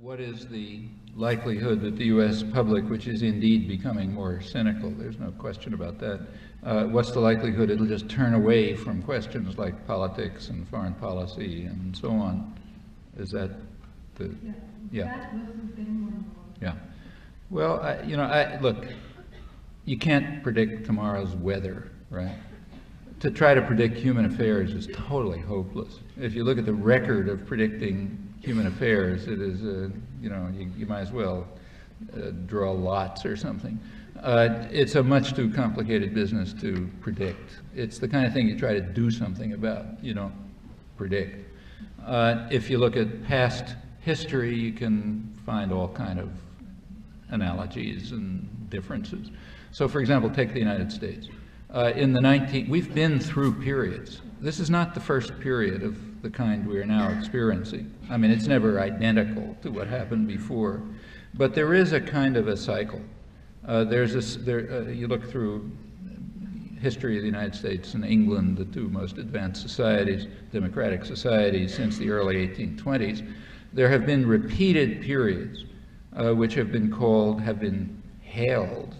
What is the likelihood that the U.S. public, which is indeed becoming more cynical, there's no question about that, what's the likelihood it'll just turn away from questions like politics and foreign policy and so on? Is that the... Yeah. Yeah. Well, look, you can't predict tomorrow's weather, right? To try to predict human affairs is totally hopeless. If you look at the record of predicting human affairs, it is, you might as well draw lots or something. It's a much too complicated business to predict. It's the kind of thing you try to do something about, you don't predict. If you look at past history, you can find all kind of analogies and differences. So for example, take the United States. We've been through periods. This is not the first period of the kind we are now experiencing. I mean, it's never identical to what happened before, but there is a kind of a cycle. You look through history of the United States and England, the two most advanced societies, democratic societies since the early 1820s, there have been repeated periods which have been hailed,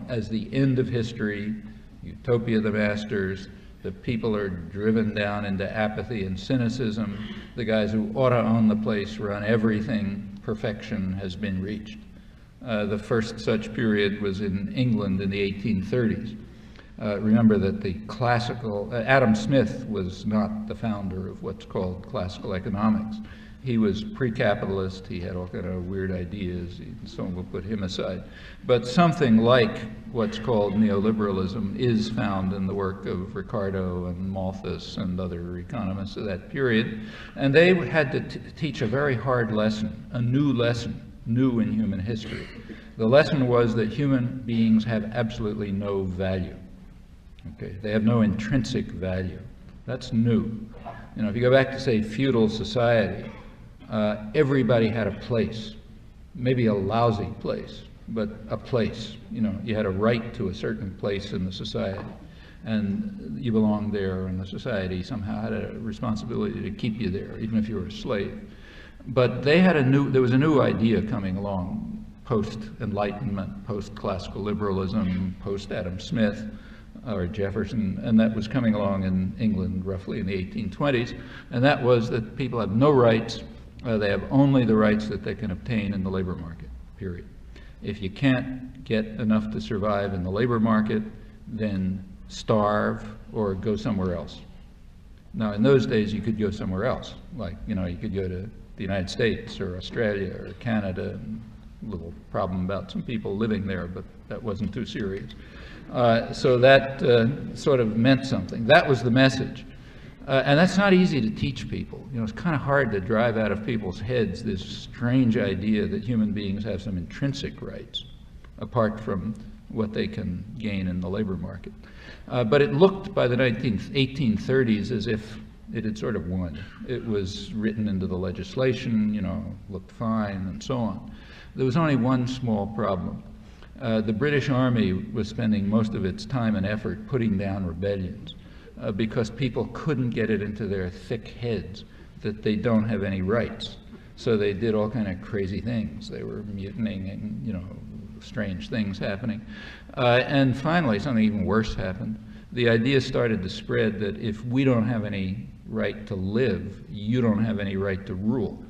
as the end of history, utopia of the masters. The people are driven down into apathy and cynicism. The guys who ought to own the place run everything. Perfection has been reached. The first such period was in England in the 1830s. Remember that the classical, Adam Smith was not the founder of what's called classical economics. He was pre-capitalist, he had all kind of weird ideas, so we'll put him aside. But something like what's called neoliberalism is found in the work of Ricardo and Malthus and other economists of that period. And they had to teach a very hard lesson, a new lesson, new in human history. The lesson was that human beings have absolutely no value. Okay? They have no intrinsic value. That's new. If you go back to, say, feudal society, everybody had a place, maybe a lousy place, but a place. You had a right to a certain place in the society, and you belonged there, and the society somehow had a responsibility to keep you there, even if you were a slave. But there was a new idea coming along, post-Enlightenment, post-classical liberalism, post-Adam Smith, or Jefferson, and that was coming along in England roughly in the 1820s, and that was that people have no rights. They have only the rights that they can obtain in the labor market, period. If you can't get enough to survive in the labor market, then starve or go somewhere else. Now, in those days, you could go somewhere else. Like, you could go to the United States or Australia or Canada. And a little problem about some people living there, but that wasn't too serious. So that sort of meant something. That was the message. And that's not easy to teach people. It's kind of hard to drive out of people's heads this strange idea that human beings have some intrinsic rights, apart from what they can gain in the labor market. But it looked by the 1830s as if it had sort of won. It was written into the legislation, looked fine, and so on. There was only one small problem. The British Army was spending most of its time and effort putting down rebellions. Because people couldn't get it into their thick heads that they don't have any rights. So they did all kind of crazy things. They were mutinying and, strange things happening. And finally, something even worse happened. The idea started to spread that if we don't have any right to live, you don't have any right to rule,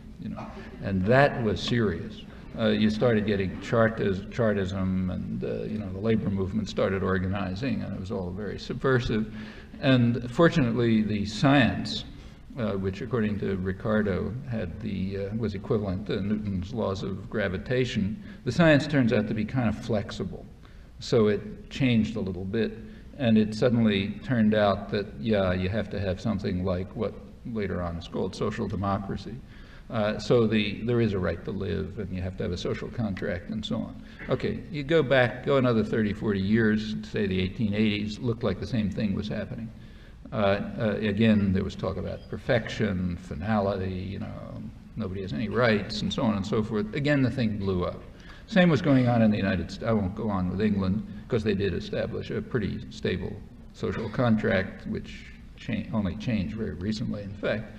And that was serious. You started getting Chartism, and the labor movement started organizing, and it was all very subversive. And fortunately, the science, which according to Ricardo was equivalent to Newton's laws of gravitation, the science turns out to be kind of flexible. So it changed a little bit, and it suddenly turned out that, you have to have something like what later on is called social democracy. So there is a right to live, and you have to have a social contract, and so on. Okay, you go another 30, 40 years, say the 1880s, looked like the same thing was happening. Again, there was talk about perfection, finality, nobody has any rights, and so on and so forth. Again, the thing blew up. Same was going on in the United States. I won't go on with England, because they did establish a pretty stable social contract, which only changed very recently, in fact.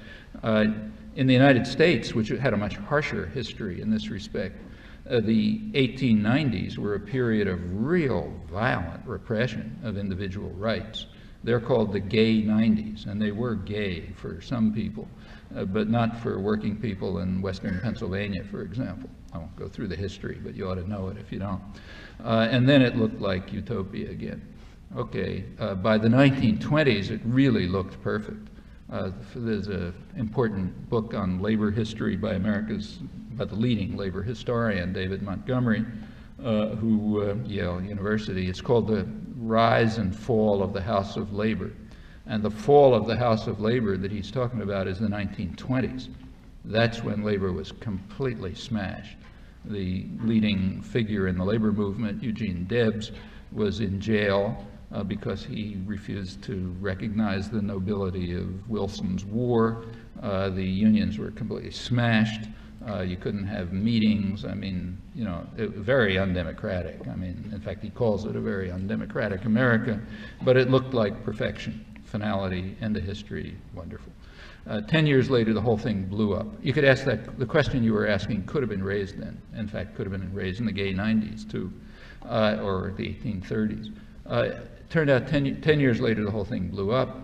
In the United States, which had a much harsher history in this respect, the 1890s were a period of real violent repression of individual rights. They're called the gay 90s, and they were gay for some people, but not for working people in Western Pennsylvania, for example. I won't go through the history, but you ought to know it if you don't. And then it looked like utopia again. Okay, by the 1920s, it really looked perfect. There's an important book on labor history by the leading labor historian, David Montgomery, Yale University. It's called The Rise and Fall of the House of Labor. And the fall of the House of Labor that he's talking about is the 1920s. That's when labor was completely smashed. The leading figure in the labor movement, Eugene Debs, was in jail because he refused to recognize the nobility of Wilson's war. The unions were completely smashed. You couldn't have meetings. I mean, you know, very undemocratic. I mean, in fact, he calls it a very undemocratic America, but it looked like perfection, finality, end of history, wonderful. 10 years later, the whole thing blew up. You could ask that, the question you were asking could have been raised then. In fact, could have been raised in the gay 90s too, or the 1830s. Turned out 10 years later, the whole thing blew up.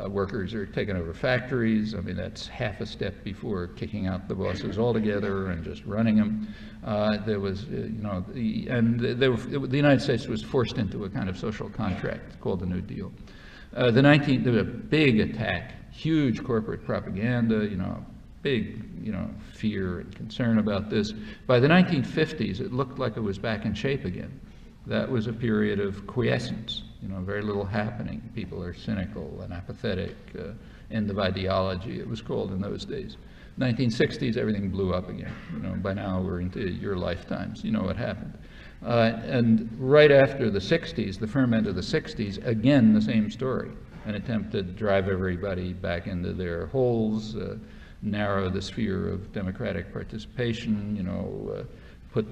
Workers are taking over factories. I mean, that's half a step before kicking out the bosses altogether and just running them. There was, the United States was forced into a kind of social contract called the New Deal. There was a big attack, huge corporate propaganda, big, fear and concern about this. By the 1950s, it looked like it was back in shape again. That was a period of quiescence, very little happening. People are cynical and apathetic, end of ideology, it was called in those days. 1960s, everything blew up again. By now we're into your lifetimes, you know what happened. And right after the 60s, the ferment of the 60s, again, the same story. An attempt to drive everybody back into their holes, narrow the sphere of democratic participation, put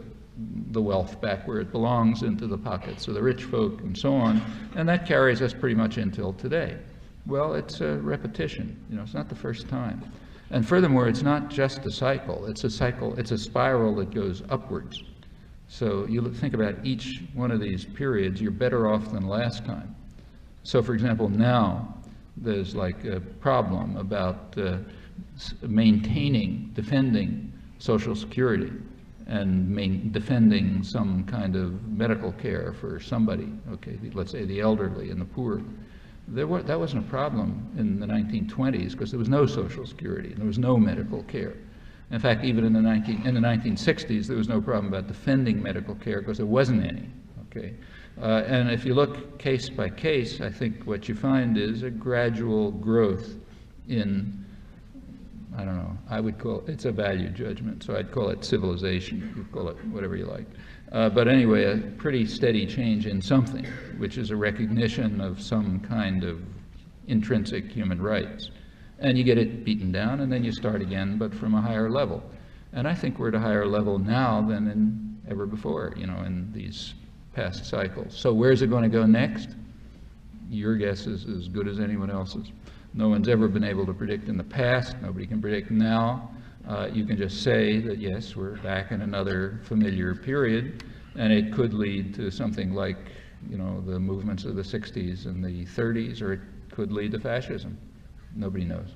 the wealth back where it belongs, into the pockets of the rich folk, and so on. And that carries us pretty much until today. Well, it's a repetition. It's not the first time. And furthermore, it's not just a cycle. It's a cycle. It's a spiral that goes upwards. So you think about each one of these periods, you're better off than last time. So for example, now there's like a problem about defending Social Security and defending some kind of medical care for somebody, okay, let's say the elderly and the poor. That wasn't a problem in the 1920s because there was no Social Security and there was no medical care. In fact, even in the 1960s, there was no problem about defending medical care because there wasn't any, okay? And if you look case by case, I think what you find is a gradual growth in, I don't know, I would call it's a value judgment, so I'd call it civilization. You call it whatever you like. But anyway, a pretty steady change in something, which is a recognition of some kind of intrinsic human rights. And you get it beaten down, and then you start again, but from a higher level. And I think we're at a higher level now than ever before, in these past cycles. So where's it going to go next? Your guess is as good as anyone else's. No one's ever been able to predict in the past. Nobody can predict now. You can just say that, yes, we're back in another familiar period, and it could lead to something like, the movements of the 60s and the 30s, or it could lead to fascism. Nobody knows.